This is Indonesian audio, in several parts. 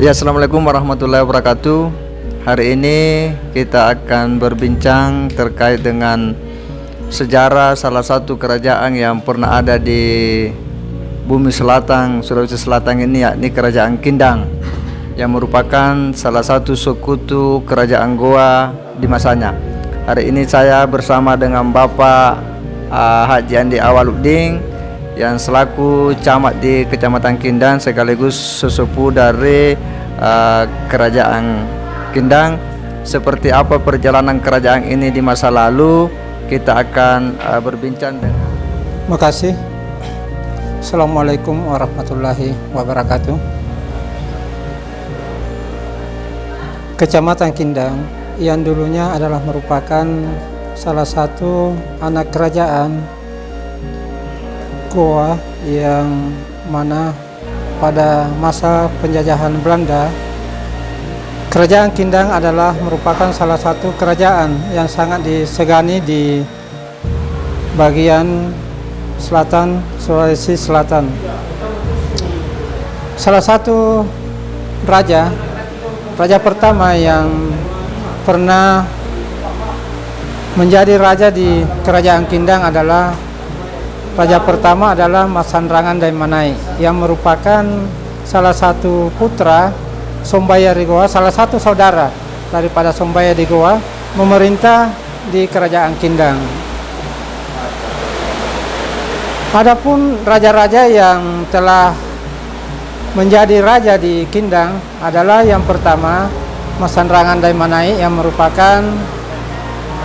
Ya, assalamualaikum warahmatullahi wabarakatuh. Hari ini kita akan berbincang terkait dengan sejarah salah satu kerajaan yang pernah ada di bumi selatan Sulawesi Selatan ini, yakni Kerajaan Kindang, yang merupakan salah satu sekutu Kerajaan Goa di masanya. Hari ini saya bersama dengan Bapak Haji Andi Awaludin yang selaku camat di Kecamatan Kindang sekaligus sesepuh dari Kerajaan Kindang. Seperti apa perjalanan kerajaan ini di masa lalu, kita akan berbincang dengan. Terima kasih. Assalamualaikum warahmatullahi wabarakatuh. Kecamatan Kindang yang dulunya adalah merupakan salah satu anak kerajaan Goa yang mana pada masa penjajahan Belanda, Kerajaan Kindang adalah merupakan salah satu kerajaan yang sangat disegani di bagian selatan Sulawesi Selatan. Salah satu raja pertama yang pernah menjadi raja di Kerajaan Kindang adalah raja pertama adalah Mas Sandrangan Daimanai, yang merupakan salah satu putra Sombaya di Goa, salah satu saudara daripada Sombaya di Goa, memerintah di Kerajaan Kindang. Adapun raja-raja yang telah menjadi raja di Kindang adalah yang pertama Mas Sandrangan Daimanai, yang merupakan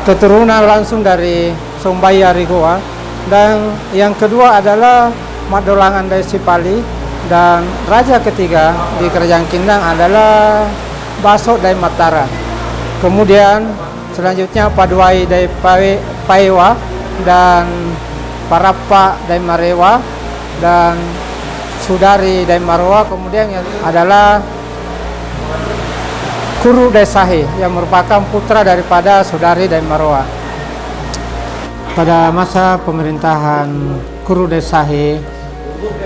keturunan langsung dari Sombaya di Goa, dan yang kedua adalah Madolangan Dai Sipali, dan raja ketiga di Kerajaan Kindang adalah Baso Dai Matara. Kemudian selanjutnya Paduai Dai Paewa dan Parappa Dai Marewa dan Sudari Dai Marwa. Kemudian yang adalah Kuru Dai Sahe, yang merupakan putra daripada Sudari Dai Marwa. Pada masa pemerintahan Kuru Dai Sahe,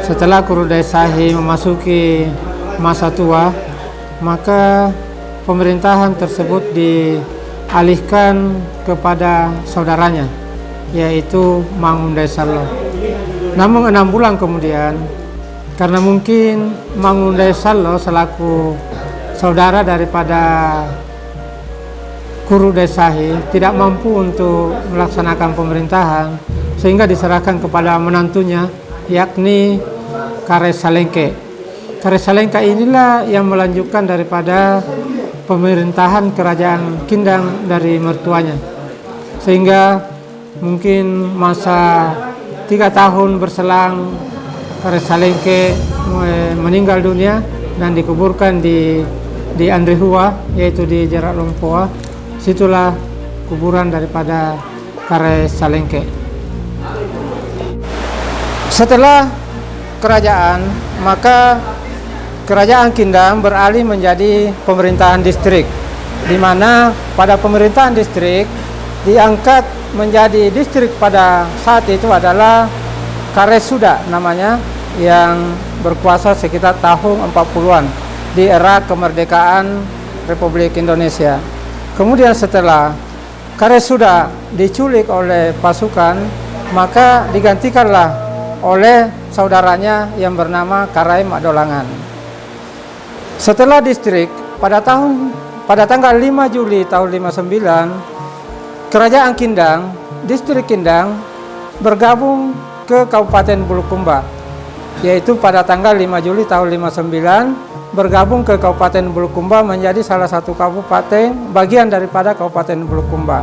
setelah Kuru Dai Sahe memasuki masa tua, maka pemerintahan tersebut dialihkan kepada saudaranya, yaitu Mangun Dai Sallo. Namun 6 bulan kemudian, karena mungkin Mangun Dai Sallo selaku saudara daripada Kuru Dai Sahe tidak mampu untuk melaksanakan pemerintahan, sehingga diserahkan kepada menantunya, yakni Kare Salengke. Kare Salengke inilah yang melanjutkan daripada pemerintahan Kerajaan Kindang dari mertuanya, sehingga mungkin masa 3 tahun berselang Kare Salengke meninggal dunia dan dikuburkan di Andrehua, yaitu di Jerak Lompoa. Situlah kuburan daripada Kare Salengke. Setelah kerajaan, maka Kerajaan Kindang beralih menjadi pemerintahan distrik, di mana pada pemerintahan distrik diangkat menjadi distrik pada saat itu adalah Kare Suda namanya, yang berkuasa sekitar tahun 40-an di era kemerdekaan Republik Indonesia. Kemudian setelah Kare Suda diculik oleh pasukan, maka digantikanlah oleh saudaranya yang bernama Karai Madolangan. Setelah distrik, pada tanggal 5 Juli tahun 59, Kerajaan Kindang, distrik Kindang bergabung ke Kabupaten Bulukumba, yaitu pada tanggal 5 Juli tahun 59 bergabung ke Kabupaten Bulukumba menjadi salah satu kabupaten bagian daripada Kabupaten Bulukumba.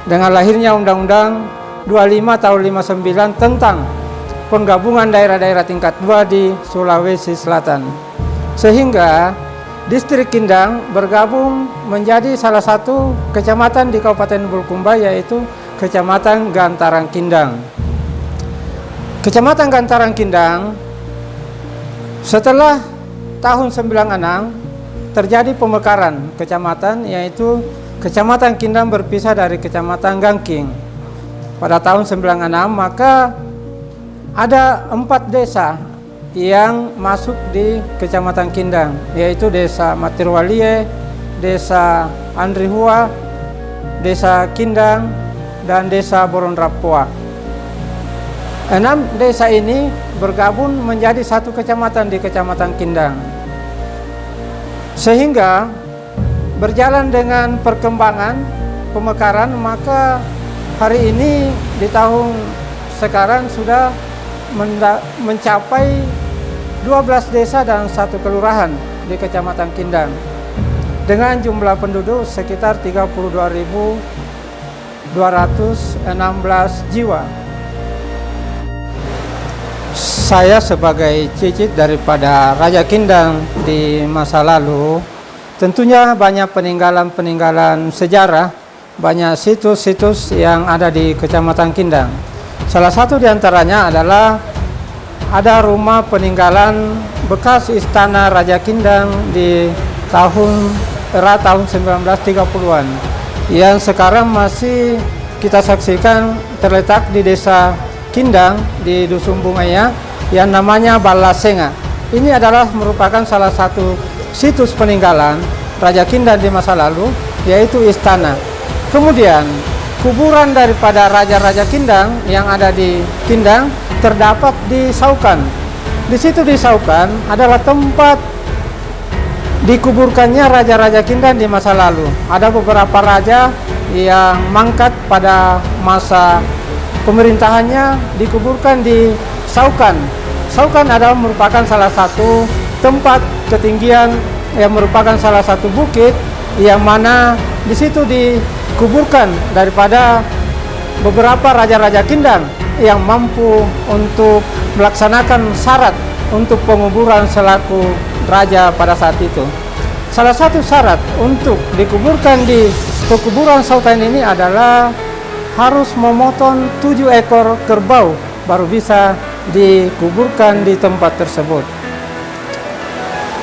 Dengan lahirnya Undang-Undang 25 tahun 59 tentang penggabungan daerah-daerah tingkat 2 di Sulawesi Selatan, sehingga distrik Kindang bergabung menjadi salah satu kecamatan di Kabupaten Bulukumba, yaitu Kecamatan Gantarang Kindang. Kecamatan Gantarang Kindang setelah tahun 96 terjadi pemekaran kecamatan, yaitu Kecamatan Kindang berpisah dari Kecamatan Gangking. Pada tahun 96 maka ada 4 desa yang masuk di Kecamatan Kindang, yaitu Desa Matirwalie, Desa Andrihua, Desa Kindang, dan Desa Boronrapoa. 6 desa ini bergabung menjadi satu kecamatan di Kecamatan Kindang. Sehingga berjalan dengan perkembangan pemekaran, maka hari ini di tahun sekarang sudah mencapai 12 desa dan 1 kelurahan di Kecamatan Kindang dengan jumlah penduduk sekitar 32.216 jiwa. Saya sebagai cicit daripada Raja Kindang di masa lalu, tentunya banyak peninggalan-peninggalan sejarah, banyak situs-situs yang ada di Kecamatan Kindang. Salah satu diantaranya adalah ada rumah peninggalan bekas istana Raja Kindang di era tahun 1930-an yang sekarang masih kita saksikan terletak di Desa Kindang di Dusun Bungaya yang namanya Balasenga. Ini adalah merupakan salah satu situs peninggalan Raja Kindang di masa lalu, yaitu istana. Kemudian kuburan daripada Raja-Raja Kindang yang ada di Kindang terdapat di Saukan. Di situ di Saukan adalah tempat dikuburkannya Raja-Raja Kindang di masa lalu. Ada beberapa raja yang mangkat pada masa pemerintahannya dikuburkan di Saukan. Saukan adalah merupakan salah satu tempat ketinggian yang merupakan salah satu bukit yang mana di situ dikuburkan daripada beberapa raja-raja Kindang yang mampu untuk melaksanakan syarat untuk penguburan selaku raja pada saat itu. Salah satu syarat untuk dikuburkan di pekuburan Saukan ini adalah harus memotong 7 ekor kerbau baru bisa dikuburkan di tempat tersebut.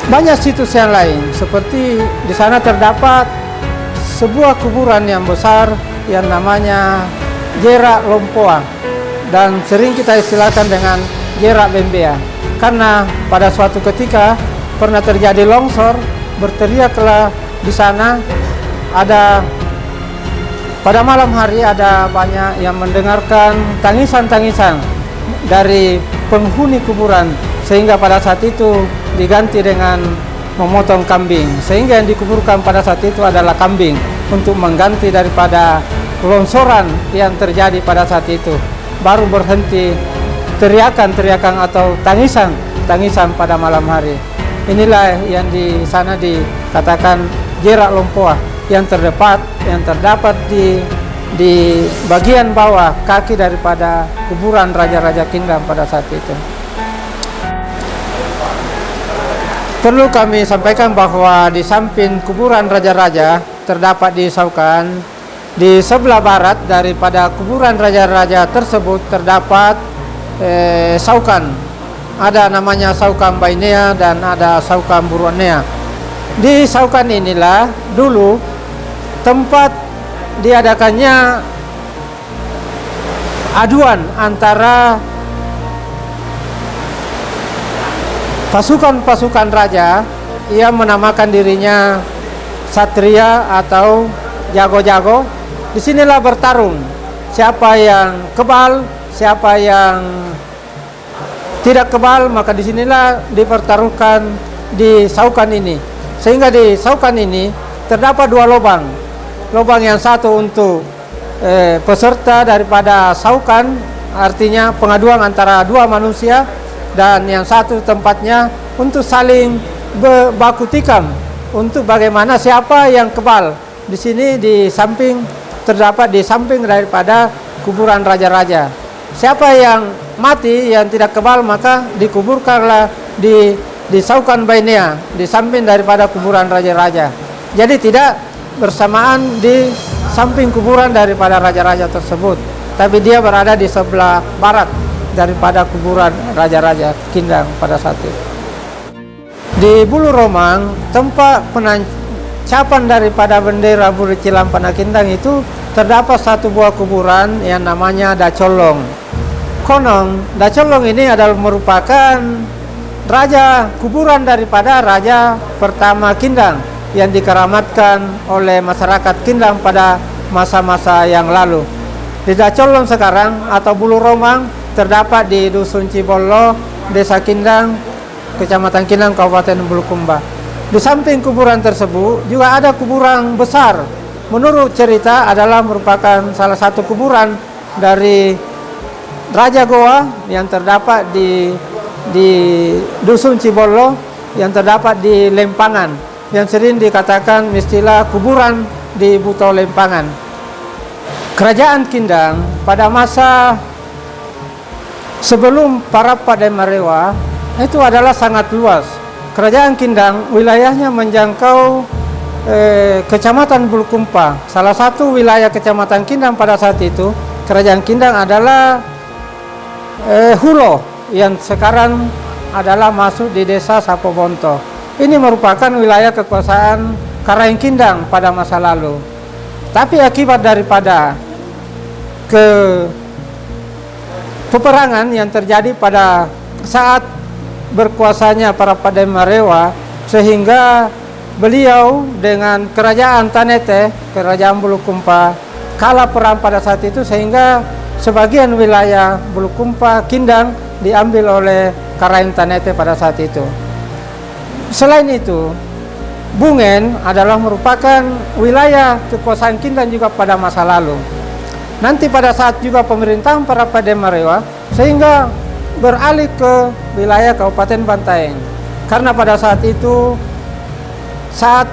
Banyak situs yang lain, seperti di sana terdapat sebuah kuburan yang besar yang namanya Jerak Lompoa dan sering kita istilahkan dengan Jerak Bembea, karena pada suatu ketika pernah terjadi longsor, berteriaklah di sana pada malam hari ada banyak yang mendengarkan tangisan-tangisan dari penghuni kuburan, sehingga pada saat itu diganti dengan memotong kambing, sehingga yang dikuburkan pada saat itu adalah kambing untuk mengganti daripada longsoran yang terjadi pada saat itu. Baru berhenti teriakan-teriakan atau tangisan pada malam hari. Inilah yang di sana dikatakan Jerak Lompoa yang terdapat di bagian bawah kaki daripada kuburan Raja-Raja Kindang pada saat itu. Perlu kami sampaikan bahwa di samping kuburan raja-raja terdapat di Saukan, di sebelah barat daripada kuburan raja-raja tersebut terdapat Saukan. Ada namanya Saukan Bainea dan ada Saukan Buronea. Di Saukan inilah dulu tempat diadakannya aduan antara pasukan-pasukan raja yang menamakan dirinya Satria atau jago-jago. Disinilah bertarung siapa yang kebal, siapa yang tidak kebal, maka disinilah dipertaruhkan di Saukan ini. Sehingga di Saukan ini terdapat 2 lubang. Lubang yang satu untuk peserta daripada Saukan, artinya pengaduan antara 2 manusia, dan yang satu tempatnya untuk saling baku tikam untuk bagaimana siapa yang kebal. Di sini terdapat di samping daripada kuburan raja-raja. Siapa yang mati yang tidak kebal maka dikuburkanlah di Saukan Bainea di samping daripada kuburan raja-raja. Jadi tidak bersamaan di samping kuburan daripada raja-raja tersebut, tapi dia berada di sebelah barat daripada kuburan Raja-Raja Kindang pada saat itu. Di Bulu Romang, tempat penancapan daripada bendera Bulu Cilampana Kindang itu terdapat satu buah kuburan yang namanya Dacolong. Konon Dacolong ini adalah merupakan kuburan daripada raja pertama Kindang yang dikeramatkan oleh masyarakat Kindang pada masa-masa yang lalu. Di Dacolom sekarang atau Bulu Romang terdapat di Dusun Cibollo, Desa Kindang, Kecamatan Kindang, Kabupaten Bulukumba. Di samping kuburan tersebut juga ada kuburan besar. Menurut cerita adalah merupakan salah satu kuburan dari Raja Goa yang terdapat di Dusun Cibollo yang terdapat di Lempangan, yang sering dikatakan istilah kuburan di Buto Lempangan. Kerajaan Kindang pada masa sebelum para Pademarewa itu adalah sangat luas. Kerajaan Kindang wilayahnya menjangkau Kecamatan Bulukumpa. Salah satu wilayah Kecamatan Kindang pada saat itu, Kerajaan Kindang adalah Hulo yang sekarang adalah masuk di Desa Sapobonto. Ini merupakan wilayah kekuasaan Karaeng Kindang pada masa lalu. Tapi akibat daripada peperangan yang terjadi pada saat berkuasanya para Pademarewa, sehingga beliau dengan kerajaan Tanete, kerajaan Bulukumpa, kalah perang pada saat itu, sehingga sebagian wilayah Bulukumpa Kindang diambil oleh Karaeng Tanete pada saat itu. Selain itu, Bungen adalah merupakan wilayah kekuasaan Kindang juga pada masa lalu. Nanti pada saat juga pemerintahan para Pademarewa, sehingga beralih ke wilayah Kabupaten Bantaeng. Karena pada saat itu, saat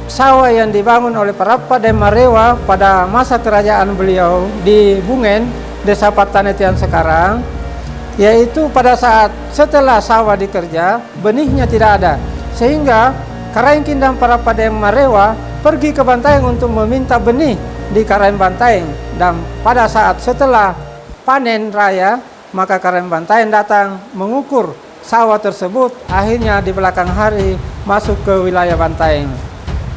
sawah yang dibangun oleh para Pademarewa pada masa kerajaan beliau di Bungen, Desa Patanetian sekarang, yaitu pada saat setelah sawah dikerja, benihnya tidak ada. Sehingga Karaeng Kindang para Pademarewa pergi ke Bantaeng untuk meminta benih di Karaeng Bantaeng. Dan pada saat setelah panen raya, maka Karaeng Bantaeng datang mengukur sawah tersebut, akhirnya di belakang hari masuk ke wilayah Bantaeng.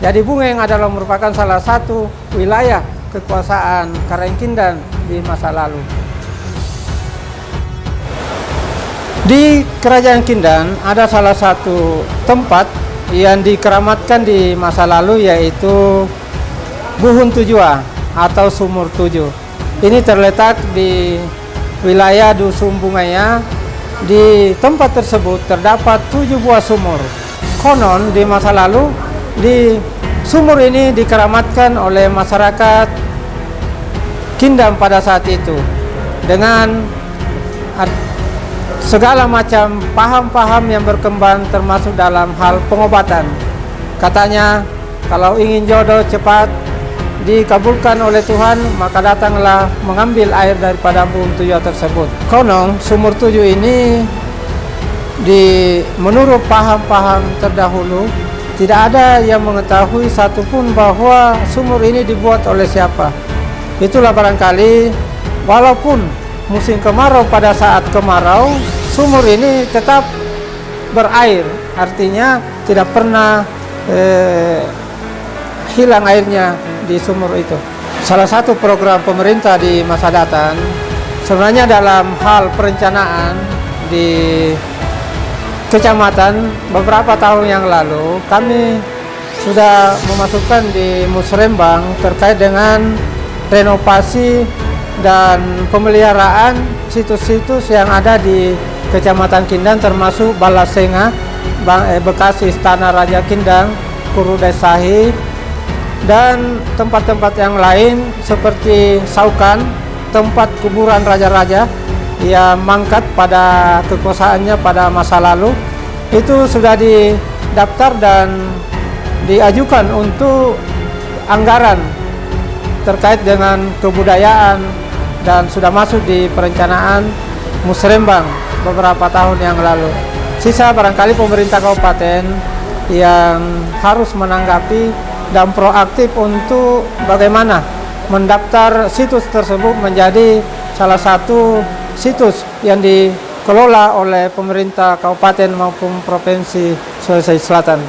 Jadi Bungen adalah merupakan salah satu wilayah kekuasaan Karaeng Kindang di masa lalu. Di Kerajaan Kindang ada salah satu tempat yang dikeramatkan di masa lalu, yaitu Buhun Tujua atau Sumur Tujuh. Ini terletak di wilayah Dusun Bungaya. Di tempat tersebut terdapat 7 buah sumur. Konon di masa lalu di sumur ini dikeramatkan oleh masyarakat Kindang pada saat itu dengan segala macam paham-paham yang berkembang, termasuk dalam hal pengobatan. Katanya kalau ingin jodoh cepat dikabulkan oleh Tuhan, maka datanglah mengambil air daripada Buhun Tujuh tersebut. Konon sumur tujuh ini menurut paham-paham terdahulu tidak ada yang mengetahui satupun bahwa sumur ini dibuat oleh siapa. Itulah barangkali walaupun musim kemarau, pada saat kemarau sumur ini tetap berair, artinya tidak pernah hilang airnya di sumur itu. Salah satu program pemerintah di masa datang sebenarnya dalam hal perencanaan di kecamatan beberapa tahun yang lalu, kami sudah memasukkan di Musrembang terkait dengan renovasi dan pemeliharaan situs-situs yang ada di Kecamatan Kindang, termasuk Balasenga, bekas Istana Raja Kindang, Kurudesahi, dan tempat-tempat yang lain seperti Saukan, tempat kuburan raja-raja yang mangkat pada kekuasaannya pada masa lalu. Itu sudah didaftar dan diajukan untuk anggaran terkait dengan kebudayaan dan sudah masuk di perencanaan Musrembang beberapa tahun yang lalu. Sisa barangkali pemerintah kabupaten yang harus menanggapi dan proaktif untuk bagaimana mendaftar situs tersebut menjadi salah satu situs yang dikelola oleh pemerintah kabupaten maupun provinsi Sulawesi Selatan.